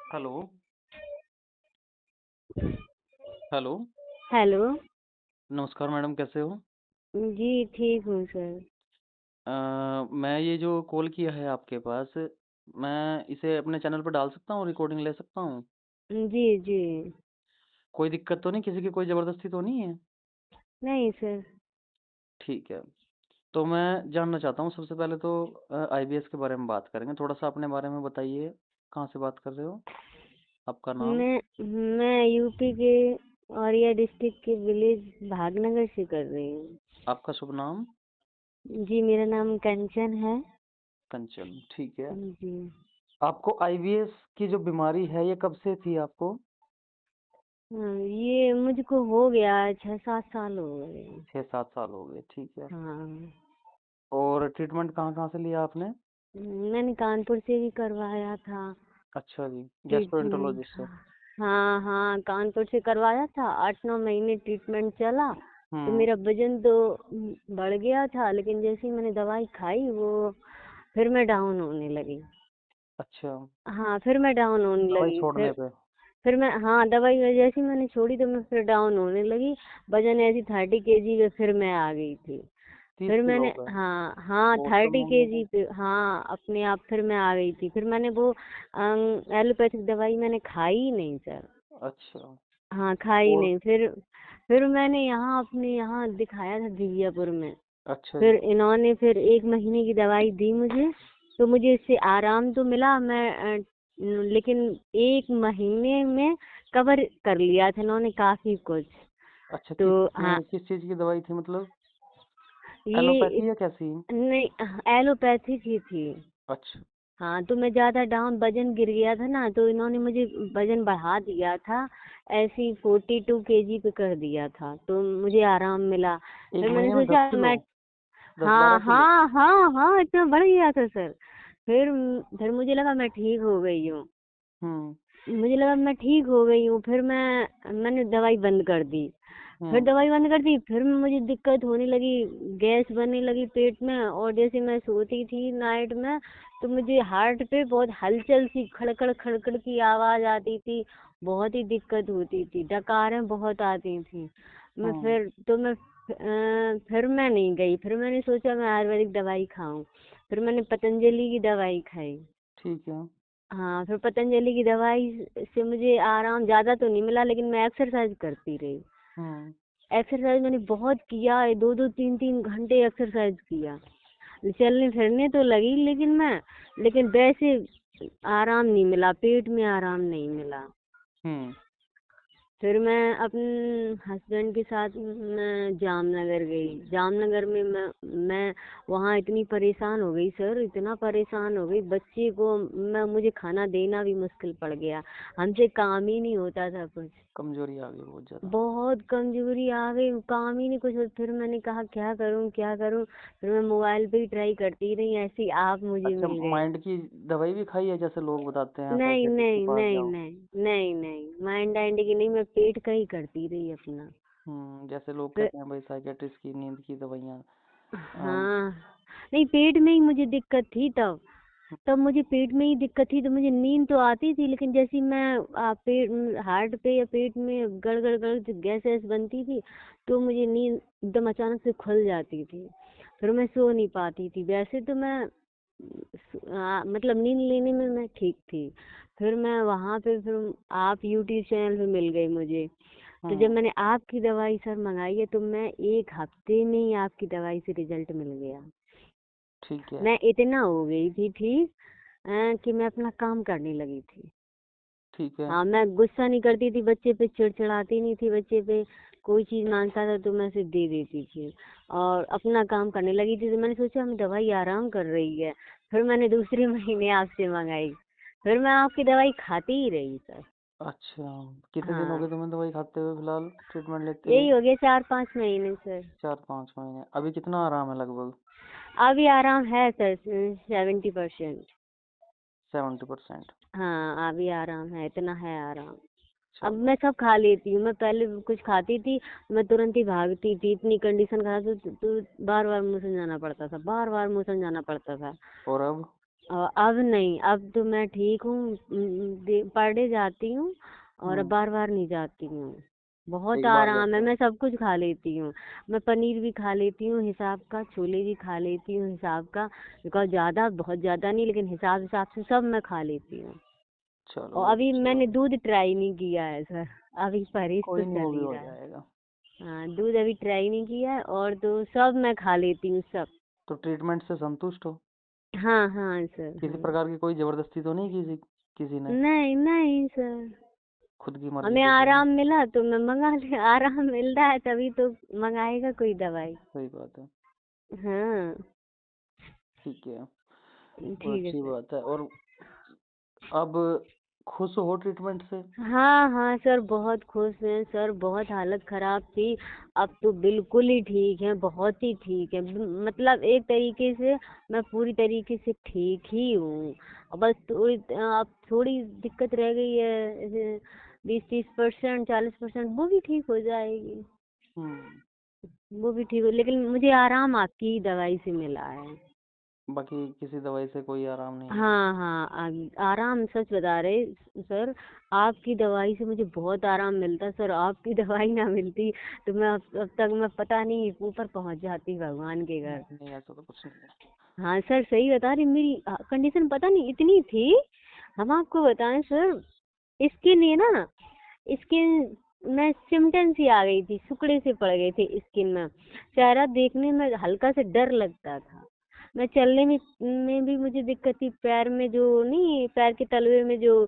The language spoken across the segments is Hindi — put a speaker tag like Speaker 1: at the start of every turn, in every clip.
Speaker 1: हेलो। हेलो।
Speaker 2: हेलो।
Speaker 1: नमस्कार मैडम, कैसे हो?
Speaker 2: जी, ठीक हूँ सर।
Speaker 1: मैं ये जो कॉल किया है आपके पास, मैं इसे अपने चैनल पर डाल सकता हूँ, रिकॉर्डिंग ले सकता हूँ?
Speaker 2: जी, जी।
Speaker 1: कोई दिक्कत तो नहीं, किसी की कोई ज़बरदस्ती तो नहीं है?
Speaker 2: नहीं सर।
Speaker 1: ठीक है। तो मैं जानना चाहता हूँ, सबसे पहले तो आईबीएस के बारे में बात करेंगे। थोड़ा-सा अपने बारे में बताइए, कहाँ से बात कर रहे हो? आपका नाम?
Speaker 2: मैं यूपी के औरैया डिस्ट्रिक्ट के विलेज भागनगर से कर रही हूँ।
Speaker 1: आपका शुभ नाम?
Speaker 2: जी, मेरा नाम कंचन है।
Speaker 1: कंचन, ठीक है।
Speaker 2: जी।
Speaker 1: आपको आईबीएस की जो बीमारी है, ये कब से थी आपको?
Speaker 2: हाँ, ये मुझको हो गया 6-7 साल हो गए।
Speaker 1: 6-7 साल हो गए, ठीक है।
Speaker 2: हाँ।
Speaker 1: और ट्रीटमेंट कहाँ-कहाँ से लिया आपने?
Speaker 2: मैंने कानपुर से भी करवाया था
Speaker 1: अच्छा जी,
Speaker 2: ट्रीटमेंट।
Speaker 1: गैस्ट्रोएंटरोलॉजिस्ट से।
Speaker 2: हाँ हाँ, कानपुर से करवाया था। 8-9 महीने ट्रीटमेंट चला तो
Speaker 1: हुँ,
Speaker 2: मेरा वजन तो बढ़ गया था, लेकिन जैसे ही मैंने दवाई खाई वो फिर मैं डाउन होने लगी।
Speaker 1: अच्छा,
Speaker 2: हाँ, फिर मैं डाउन होने
Speaker 1: दवाई
Speaker 2: लगी।
Speaker 1: छोड़ने पे
Speaker 2: फिर मैं, हाँ, दवाई जैसे ही मैंने छोड़ी तो मैं फिर डाउन होने लगी। वजन ऐसी 30 kg पे फिर मैं आ गई थी।
Speaker 1: 30
Speaker 2: फिर
Speaker 1: किलो
Speaker 2: मैंने,
Speaker 1: पे,
Speaker 2: हाँ हाँ,
Speaker 1: बहुत कम
Speaker 2: थर्टी
Speaker 1: हो गया
Speaker 2: केजी
Speaker 1: था।
Speaker 2: पे, हाँ, अपने आप फिर मैं आ गई थी। फिर मैंने वो एलोपैथिक दवाई मैंने खाई ही नहीं सर।
Speaker 1: अच्छा,
Speaker 2: हाँ, खाई
Speaker 1: और
Speaker 2: नहीं। फिर मैंने यहाँ अपने यहाँ दिखाया था दिव्यापुर में।
Speaker 1: अच्छा
Speaker 2: फिर
Speaker 1: जी,
Speaker 2: इन्होंने फिर 1 महीने की दवाई दी मुझे। तो मुझे इससे आराम तो मिला। लेकिन 1 महीने में कवर कर लिया था इन्होंने काफी कुछ।
Speaker 1: अच्छा
Speaker 2: तो हाँ,
Speaker 1: किस चीज़ की दवाई थी मतलब?
Speaker 2: ये
Speaker 1: एलोपैथी या कैसी?
Speaker 2: नहीं, एलोपैथिक ही थी।
Speaker 1: अच्छा,
Speaker 2: हाँ, तो मैं ज्यादा डाउन, वजन गिर गया था ना, तो इन्होंने मुझे वजन बढ़ा दिया था। ऐसी 42 kg पे कर दिया था, तो मुझे आराम मिला।
Speaker 1: 1
Speaker 2: फिर मैंने
Speaker 1: महीने में 10
Speaker 2: सोचा
Speaker 1: किलो,
Speaker 2: मैं,
Speaker 1: 10-12
Speaker 2: हाँ
Speaker 1: किलो?
Speaker 2: हाँ हाँ हाँ, इतना बढ़ गया था सर। फिर मुझे लगा मैं ठीक हो गई हूँ।
Speaker 1: हुँ,
Speaker 2: मुझे लगा मैं ठीक हो गई हूँ। मैंने दवाई बंद कर दी। फिर
Speaker 1: हुँ,
Speaker 2: दवाई बंद कर दी, फिर मुझे दिक्कत होने लगी। गैस बनने लगी पेट में, और जैसे मैं सोती थी नाइट में तो मुझे हार्ट पे बहुत हलचल सी, खड़खड़ खड़खड़ की आवाज आती थी। बहुत ही दिक्कत होती थी, डकारें बहुत आती थी।
Speaker 1: हुँ,
Speaker 2: फिर मैं नहीं गई। फिर मैंने सोचा मैं आयुर्वेदिक दवाई खाऊं। फिर मैंने पतंजलि की दवाई खाई।
Speaker 1: ठीक है।
Speaker 2: हाँ, फिर पतंजलि की दवाई से मुझे आराम ज्यादा तो नहीं मिला, लेकिन मैं एक्सरसाइज करती रही।
Speaker 1: हुँ,
Speaker 2: एक्सरसाइज मैंने बहुत किया है, 2-2 3-3 घंटे एक्सरसाइज किया। चलने फिरने तो लगी, लेकिन वैसे आराम नहीं मिला, पेट में आराम नहीं मिला।
Speaker 1: हुँ,
Speaker 2: फिर मैं अपने हस्बैंड के साथ मैं जामनगर गई। जामनगर में मैं वहाँ इतनी परेशान हो गई सर, इतना परेशान हो गई। बच्चे को मुझे खाना देना भी मुश्किल पड़ गया। हमसे काम ही नहीं होता था कुछ।
Speaker 1: कमज़ोरी आ गई बहुत ज़्यादा।
Speaker 2: बहुत कमजोरी आ गई, काम ही नहीं कुछ। फिर मैंने कहा क्या करूं क्या करूं। फिर मैं मोबाइल पे ही ट्राई करती रही, ऐसे ही आप मुझे
Speaker 1: अच्छा,
Speaker 2: मिल गए।
Speaker 1: माइंड की दवाई भी खाई है, जैसे लोग बताते हैं
Speaker 2: नहीं
Speaker 1: साइकियाट्रिस्ट के
Speaker 2: नहीं
Speaker 1: पास
Speaker 2: नहीं
Speaker 1: जाओ?
Speaker 2: नहीं नहीं नहीं, माइंड आइंड की नहीं, मैं पेट का ही करती रही अपना।
Speaker 1: जैसे लोग
Speaker 2: फिर,
Speaker 1: कहते हैं भाई साइकियाट्रिस्ट की नींद की दवाइयाँ। अम,
Speaker 2: हाँ, नहीं, पेट में ही मुझे दिक्कत थी तब। तब मुझे पेट में ही दिक्कत थी, तो मुझे नींद तो आती थी, लेकिन जैसे ही मैं पेट, हार्ट पे या पेट में गड़ गड़ गड़ गैस वैस बनती थी, तो मुझे नींद एकदम अचानक से खुल जाती थी। फिर मैं सो नहीं पाती थी। वैसे तो मैं मतलब नींद लेने में मैं ठीक थी। फिर मैं वहाँ पे, फिर आप यूट्यूब चैनल पे मिल गई मुझे। तो जब
Speaker 1: हम्म,
Speaker 2: मैंने आपकी दवाई सर मंगाई है, तो मैं 1 हफ्ते में ही आपकी दवाई से रिजल्ट मिल गया।
Speaker 1: ठीक है,
Speaker 2: मैं इतना हो गई थी ठीक, कि मैं अपना काम करने लगी थी।
Speaker 1: ठीक है।
Speaker 2: हाँ, मैं गुस्सा नहीं करती थी बच्चे पे, चिड़चिड़ाती नहीं थी बच्चे पे। कोई चीज मांगता था तो मैं उसे दे देती थी, और अपना काम करने लगी थी। तो मैंने सोचा हम दवाई आराम कर रही है। फिर मैंने दूसरे महीने आपसे मंगाई। फिर मैं आपकी दवाई खाती ही रही सर।
Speaker 1: अच्छा, कितने दिन हो
Speaker 2: हाँ,
Speaker 1: गए तुम्हें दवाई खाते हुए, फिलहाल ट्रीटमेंट लेते हुए?
Speaker 2: यही हो गया 4-5 महीने सर।
Speaker 1: 4-5 महीने। अभी कितना आराम है लगभग?
Speaker 2: अभी आराम है सर, 70%।
Speaker 1: 70%।
Speaker 2: हाँ, अभी आराम है, इतना है आराम। अब
Speaker 1: चलो,
Speaker 2: मैं सब खा लेती हूँ। मैं पहले कुछ खाती थी, मैं तुरंत ही भागती थी। इतनी कंडीशन खराब थी, तो बार बार मोशन जाना पड़ता था, बार बार मोशन जाना पड़ता था।
Speaker 1: और अब?
Speaker 2: और अब नहीं, अब तो मैं ठीक हूँ। पर डे जाती हूँ और
Speaker 1: हम्म।
Speaker 2: बार बार नहीं जाती हूँ। बहुत
Speaker 1: एक बार
Speaker 2: आराम है,
Speaker 1: जाते हो?
Speaker 2: मैं सब कुछ खा लेती हूँ। मैं पनीर भी खा लेती हूँ हिसाब का, छोले भी खा लेती हूँ हिसाब का। बिकॉज ज़्यादा, बहुत ज़्यादा नहीं, लेकिन हिसाब हिसाब से सब मैं खा लेती हूँ।
Speaker 1: चलो
Speaker 2: और
Speaker 1: बहुत
Speaker 2: अभी
Speaker 1: अच्छी
Speaker 2: मैंने
Speaker 1: बात है।
Speaker 2: दूध ट्राई नहीं किया है सर। अभी परहेज तो
Speaker 1: कोई नहीं,
Speaker 2: चल
Speaker 1: वो भी
Speaker 2: ही
Speaker 1: हो
Speaker 2: रहा है।
Speaker 1: जाएगा।
Speaker 2: हाँ, दूध अभी ट्राई नहीं किया है, और तो सब मैं खा लेती हूँ सब।
Speaker 1: तो ट्रीटमेंट से संतुष्ट हो?
Speaker 2: हाँ हाँ सर,
Speaker 1: किसी
Speaker 2: हाँ।
Speaker 1: प्रकार की कोई जबरदस्ती तो नहीं किसी किसी ने?
Speaker 2: नहीं नहीं सर,
Speaker 1: खुद की मर्जी
Speaker 2: हमें
Speaker 1: से जो है।
Speaker 2: आराम मिला तो मैं मंगा ले। आराम मिल रहा है तभी तो मंगाएगा कोई दवाई।
Speaker 1: सही बात है।
Speaker 2: हाँ।
Speaker 1: ठीक है। बहुत
Speaker 2: ठीक है
Speaker 1: अच्छी
Speaker 2: सर।
Speaker 1: बात है। और अब खुश हो ट्रीटमेंट से?
Speaker 2: हाँ हाँ सर, बहुत खुश हैं सर। बहुत हालत खराब थी, अब तो बिल्कुल ही ठीक है, बहुत ही ठीक है। मतलब एक तरीके से मैं पूरी तरीके से ठीक ही हूँ। अब बस थोड़ी, अब थोड़ी दिक्कत रह गई है, 20-30%, 40%, वो भी ठीक हो जाएगी।
Speaker 1: हम्म।
Speaker 2: वो भी ठीक हो, लेकिन मुझे आराम आपकी ही दवाई से मिला है।
Speaker 1: बाकी किसी दवाई से कोई आराम नहीं है?
Speaker 2: हाँ हाँ, आराम सच बता रहे सर। आपकी दवाई से मुझे बहुत आराम मिलता सर। आपकी दवाई ना मिलती तो मैं अब तक मैं पता नहीं ऊपर पहुंच जाती भगवान के घर।
Speaker 1: नहीं नहीं, ऐसा तो कुछ नहीं है।
Speaker 2: हाँ सर, सही बता रही। मेरी कंडीशन पता नहीं इतनी थी, हम आपको बताएं सर। स्किन ये ना, स्किन में सिम्टम सी आ गई थी, सिकुड़े से पड़ गए थे स्किन में। चेहरा देखने में हल्का से डर लगता था। मैं चलने में भी मुझे दिक्कत थी। पैर में जो नहीं, पैर के तलवे में जो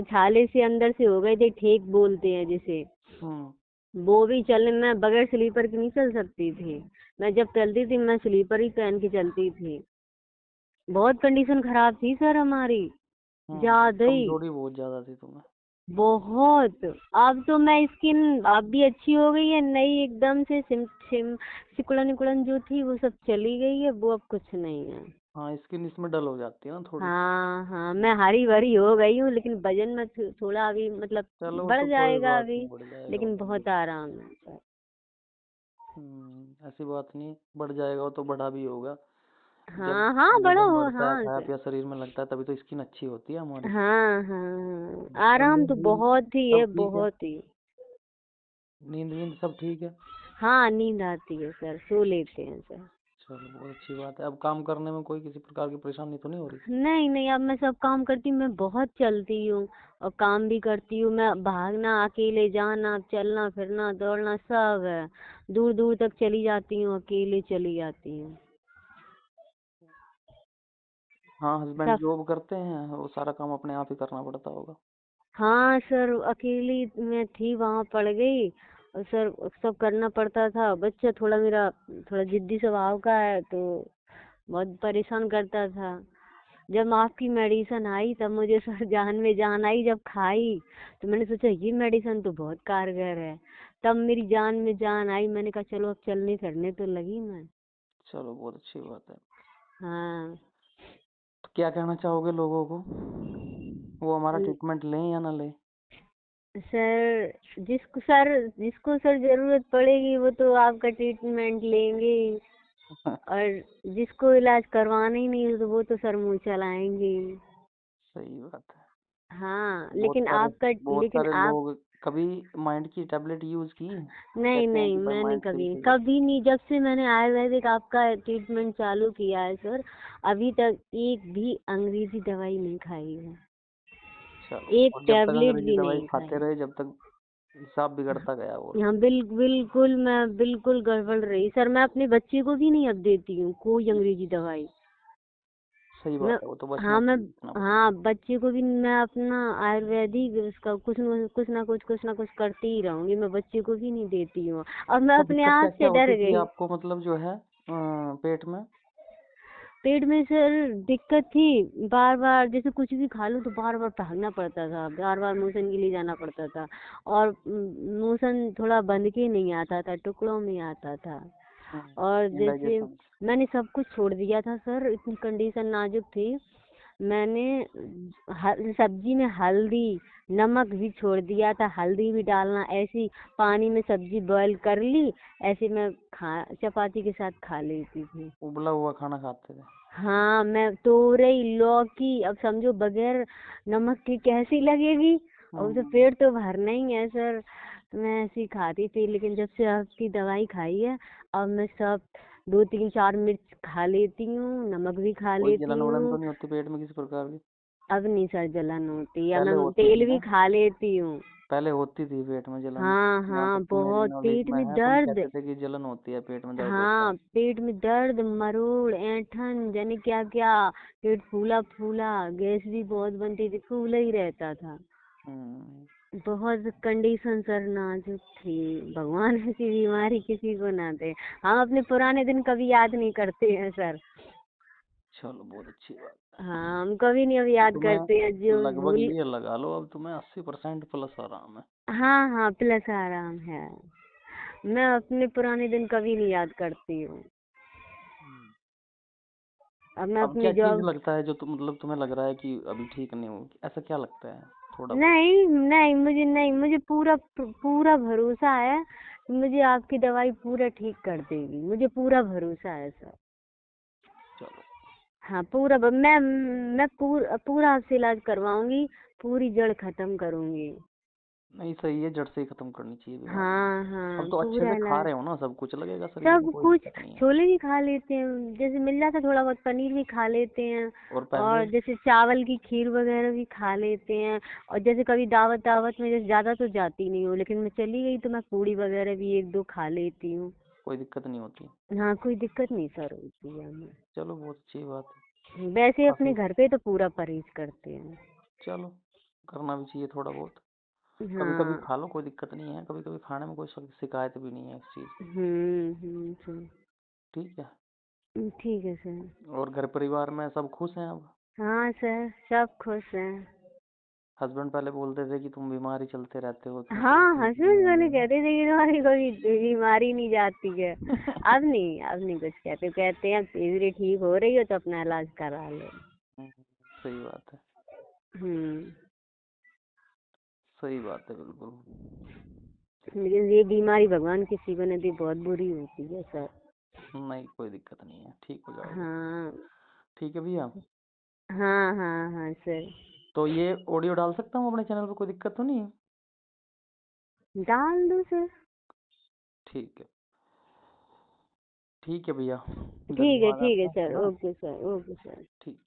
Speaker 2: छाले से अंदर से हो गए थे, ठेक बोलते हैं जिसे,
Speaker 1: हम्म।
Speaker 2: वो भी चलने में बगैर स्लीपर के नहीं चल सकती थी। मैं जब चलती थी मैं स्लीपर ही पहन के चलती थी। बहुत कंडीशन खराब थी सर हमारी, ज्यादा ही।
Speaker 1: कमजोरी बहुत ज्यादा थी तुम्हें।
Speaker 2: बहुत। अब तो मैं स्किन अब भी अच्छी हो गई है, नई एकदम से। सिम सिम सिकुड़न उकुड़न जो थी वो सब चली गई है, वो अब कुछ नहीं है।
Speaker 1: हाँ, स्किन इसमें डल हो जाती है ना थोड़ी।
Speaker 2: हाँ हाँ, मैं हरी भरी हो गई हूँ, लेकिन वजन में थोड़ा अभी मतलब
Speaker 1: चलो वो तो
Speaker 2: बढ़
Speaker 1: कोई
Speaker 2: जाएगा
Speaker 1: बात
Speaker 2: अभी।
Speaker 1: नहीं, बढ़ जाएगा वो
Speaker 2: लेकिन
Speaker 1: तो
Speaker 2: बहुत आराम है सर।
Speaker 1: ऐसी बात नहीं, बढ़ जाएगा वो तो, बढ़ा भी होगा। जब
Speaker 2: हाँ हाँ, बड़ा
Speaker 1: वजन
Speaker 2: हो,
Speaker 1: बढ़ता है,
Speaker 2: हाँ
Speaker 1: खाया
Speaker 2: सर।
Speaker 1: पिया शरीर में लगता है, तभी तो स्किन अच्छी होती है हमारी।
Speaker 2: हाँ हाँ हाँ, आराम
Speaker 1: नींद
Speaker 2: तो
Speaker 1: वींद
Speaker 2: बहुत ही है,
Speaker 1: सब ठीक है?
Speaker 2: बहुत ही।
Speaker 1: नींद वींद सब ठीक है?
Speaker 2: हाँ, नींद आती है सर, सो लेते हैं सर।
Speaker 1: चलो बहुत अच्छी बात है। अब काम करने में कोई किसी प्रकार की परेशानी तो नहीं हो रही?
Speaker 2: नहीं नहीं, अब मैं सब काम करती हूँ। मैं बहुत चलती हूँ और काम भी करती हूँ। मैं भागना, अकेले जाना, चलना फिरना, दौड़ना सब है। दूर दूर तक चली जाती हूँ, अकेले चली जाती हूँ।
Speaker 1: हाँ, हस्बैंड
Speaker 2: सब।
Speaker 1: जॉब करते हैं, वो सारा काम अपने आप ही करना पड़ता होगा।
Speaker 2: हाँ सर, अकेली मैं थी, वहाँ पड़ गई। और सर सब करना पड़ता था। बच्चा थोड़ा मेरा थोड़ा जिद्दी स्वभाव का है, तो बहुत परेशान करता था। जब आपकी मेडिसिन आई तब मुझे सर जान में जान आई। जब खाई तो मैंने सोचा ये मेडिसिन तो बहुत कारगर है। तब मेरी जान में जान आई। मैंने कहा चलो अब चलने फिरने तो लगी मैं।
Speaker 1: चलो बहुत अच्छी बात है।
Speaker 2: हाँ।
Speaker 1: तो क्या कहना चाहोगे लोगों को, वो हमारा ट्रीटमेंट लें या ना लें?
Speaker 2: सर, जिसको सर जरूरत पड़ेगी वो तो आपका ट्रीटमेंट लेंगे ही। और जिसको इलाज करवाना ही नहीं है तो वो तो सर मुंह चलाएंगे ही।
Speaker 1: सही बात है।
Speaker 2: हाँ,
Speaker 1: बहुत
Speaker 2: लेकिन
Speaker 1: सारे
Speaker 2: आपका,
Speaker 1: बहुत
Speaker 2: लेकिन
Speaker 1: सारे
Speaker 2: आप।
Speaker 1: लोग कभी माइंड की टैबलेट यूज की?
Speaker 2: नहीं
Speaker 1: कहते हैं
Speaker 2: नहीं,
Speaker 1: कि भाई
Speaker 2: मैंने
Speaker 1: माइंड ठीक
Speaker 2: कभी
Speaker 1: है।
Speaker 2: कभी नहीं। जब से मैंने आयुर्वेदिक आपका ट्रीटमेंट चालू किया है सर, अभी तक एक भी अंग्रेजी दवाई नहीं खाई है।
Speaker 1: चलो,
Speaker 2: एक
Speaker 1: और जब तक
Speaker 2: टैबलेट
Speaker 1: अंग्रेजी
Speaker 2: भी
Speaker 1: दवाई
Speaker 2: नहीं
Speaker 1: खाते
Speaker 2: खाई।
Speaker 1: रहे, जब तक हिसाब बिगड़ता गया और।
Speaker 2: हाँ, बिल्कुल मैं बिल्कुल गड़बड़ रही सर। मैं अपने बच्चे को भी नहीं अब देती हूँ कोई अंग्रेजी दवाई।
Speaker 1: सही
Speaker 2: मैं,
Speaker 1: बात है, वो तो बचना
Speaker 2: हाँ मैं,
Speaker 1: चाहिए जितना बचा
Speaker 2: हाँ
Speaker 1: सके।
Speaker 2: बच्चे को भी मैं अपना आयुर्वेदिक उसका कुछ ना कुछ करती ही रहूंगी। मैं बच्चे को भी नहीं देती हूँ। और मैं
Speaker 1: तो
Speaker 2: अपने
Speaker 1: दिक्कत क्या
Speaker 2: आप
Speaker 1: क्या
Speaker 2: से डर
Speaker 1: होती थी
Speaker 2: गई।
Speaker 1: आपको, मतलब जो है पेट में?
Speaker 2: पेट में सर दिक्कत थी, बार बार जैसे कुछ भी खा लो तो बार बार भागना पड़ता था, बार बार मोशन के लिए जाना पड़ता था। और मोशन थोड़ा बंद के नहीं आता था, टुकड़ों में आता था। और जैसे
Speaker 1: इंडाइजेशन।
Speaker 2: मैंने सब कुछ छोड़ दिया था सर, इतनी कंडीशन नाजुक थी। मैंने सब्जी में हल्दी, नमक भी छोड़ दिया था। हल्दी भी डालना, ऐसी पानी में सब्जी बॉईल कर ली, ऐसे मैं खा चपाती के साथ खा लेती थी।
Speaker 1: उबला हुआ खाना खाते थे?
Speaker 2: हाँ, मैं तोरई लौकी अब समझो बगैर नमक के कैसी लगेगी। और उसे पेट तो भरना ही है सर। तो मैं ऐसी खाती थी, लेकिन जब से आपकी दवाई खाई है अब मैं सब 2 3 4 मिर्च खा लेती हूँ, नमक भी खा
Speaker 1: कोई
Speaker 2: लेती
Speaker 1: जलन वलन तो
Speaker 2: हूँ।
Speaker 1: नहीं होती पेट में किसी प्रकार की?
Speaker 2: अब नहीं सर जलन होती, या
Speaker 1: पहले
Speaker 2: मैं
Speaker 1: होती थी
Speaker 2: तेल भी
Speaker 1: ना?
Speaker 2: खा लेती हूँ।
Speaker 1: पहले होती थी पेट में जलन।
Speaker 2: हाँ
Speaker 1: जहाँ
Speaker 2: हाँ,
Speaker 1: तक कि मेरी
Speaker 2: बहुत
Speaker 1: नॉलेज
Speaker 2: पेट
Speaker 1: में
Speaker 2: में
Speaker 1: है, तुम
Speaker 2: दर्द।
Speaker 1: कहते थे कि जलन होती है, पेट में दर्द होता
Speaker 2: हाँ,
Speaker 1: है।
Speaker 2: पेट में दर्द, मरोड़, ऐंठन, जाने क्या क्या। पेट फूला फूला, गैस भी बहुत बनती थी, फूला ही रहता था।
Speaker 1: हम्म।
Speaker 2: बहुत कंडीशन सर नाजुक थी। भगवान ऐसी बीमारी किसी को ना दे। हम अपने पुराने दिन कभी याद नहीं करते हैं सर।
Speaker 1: चलो, बहुत अच्छी बात है।
Speaker 2: हाँ, हम कभी नहीं अब
Speaker 1: तो
Speaker 2: याद
Speaker 1: तुम्हें
Speaker 2: करते हैं जो
Speaker 1: लगभग
Speaker 2: भूल।
Speaker 1: ये लगा लो, अब तुम्हें 80% प्लस आराम है।
Speaker 2: हाँ हाँ, प्लस आराम है। मैं अपने पुराने दिन कभी नहीं याद करती हूँ।
Speaker 1: हम्म।
Speaker 2: अब मैं
Speaker 1: अब क्या
Speaker 2: अपनी
Speaker 1: चीज
Speaker 2: जॉब।
Speaker 1: लगता है जो तुम मतलब तुम्हें लग रहा है कि अभी ठीक नहीं होगी, ऐसा क्या लगता है? थोड़ा बहुत।
Speaker 2: नहीं नहीं, मुझे पूरा पूरा भरोसा है। मुझे आपकी दवाई पूरा ठीक कर देगी, मुझे पूरा भरोसा है सर।
Speaker 1: चलो।
Speaker 2: हाँ, मैं पूरा आपसे इलाज करवाऊंगी। पूरी जड़ खत्म करूंगी।
Speaker 1: नहीं, सही है, जड़ से ही खत्म करनी चाहिए बीमारी।
Speaker 2: हाँ
Speaker 1: अब
Speaker 2: हाँ,
Speaker 1: तो अच्छे
Speaker 2: पूरा
Speaker 1: से खा
Speaker 2: इलाज।
Speaker 1: रहे हो ना, सब कुछ लगेगा शरीर में,
Speaker 2: सब
Speaker 1: कोई
Speaker 2: कुछ।
Speaker 1: दिक्कत नहीं है।
Speaker 2: छोले भी खा लेते हैं, जैसे मिल जाता है थोड़ा बहुत पनीर भी खा लेते हैं।
Speaker 1: और पहले?
Speaker 2: और जैसे चावल की खीर वगैरह भी खा लेते हैं। और जैसे कभी दावत दावत में, जैसे ज़्यादा तो जाती नहीं हूँ, लेकिन मैं चली गई तो मैं पूड़ी वगैरह भी 1 2 खा लेती हूँ।
Speaker 1: कोई दिक्कत नहीं होती?
Speaker 2: हाँ, कोई दिक्कत नहीं सर होती है हमें।
Speaker 1: चलो, बहुत अच्छी बात है।
Speaker 2: वैसे अपने
Speaker 1: काफी।
Speaker 2: घर पे तो पूरा परहेज करते हैं।
Speaker 1: चलो, करना भी चाहिए थोड़ा बहुत। कभी कभी
Speaker 2: हाँ।
Speaker 1: खा लो, कोई दिक्कत नहीं है, कभी कभी खाने में कोई शिकायत भी नहीं है इस चीज की।
Speaker 2: सर।
Speaker 1: ठीक है।
Speaker 2: ठीक है सर।
Speaker 1: और घर परिवार में सब खुश हैं अब?
Speaker 2: हाँ सर, सब खुश हैं।
Speaker 1: हस्बैंड पहले बोलते थे कि तुम बीमार ही चलते रहते हो, तुम कभी
Speaker 2: हाँ,
Speaker 1: ठीक नहीं
Speaker 2: हस्बैंड पहले
Speaker 1: होगे।
Speaker 2: कहते थे कि तुम्हारी कोई बीमारी नहीं जाती है। अब नहीं कुछ कहते, कहते हैं धीरे ठीक हो रही हो तो अपना इलाज करा लो।
Speaker 1: हम्म, सही बात है।
Speaker 2: हम्म।
Speaker 1: सही बात है, बिल्कुल।
Speaker 2: लेकिन ये बीमारी भगवान किसी को न दे, बहुत बुरी होती है सर।
Speaker 1: नहीं, कोई दिक्कत नहीं है, ठीक हो जाओगे।
Speaker 2: हाँ
Speaker 1: ठीक है भैया।
Speaker 2: हाँ हाँ हाँ सर।
Speaker 1: तो ये ऑडियो डाल सकता हूँ अपने चैनल पर, कोई दिक्कत तो नहीं है?
Speaker 2: डाल दो सर।
Speaker 1: ठीक है। ठीक है भैया,
Speaker 2: ठीक
Speaker 1: धन्यवाद
Speaker 2: है
Speaker 1: आपका, है
Speaker 2: सर,
Speaker 1: ना?
Speaker 2: Okay sir, okay sir.
Speaker 1: ठीक।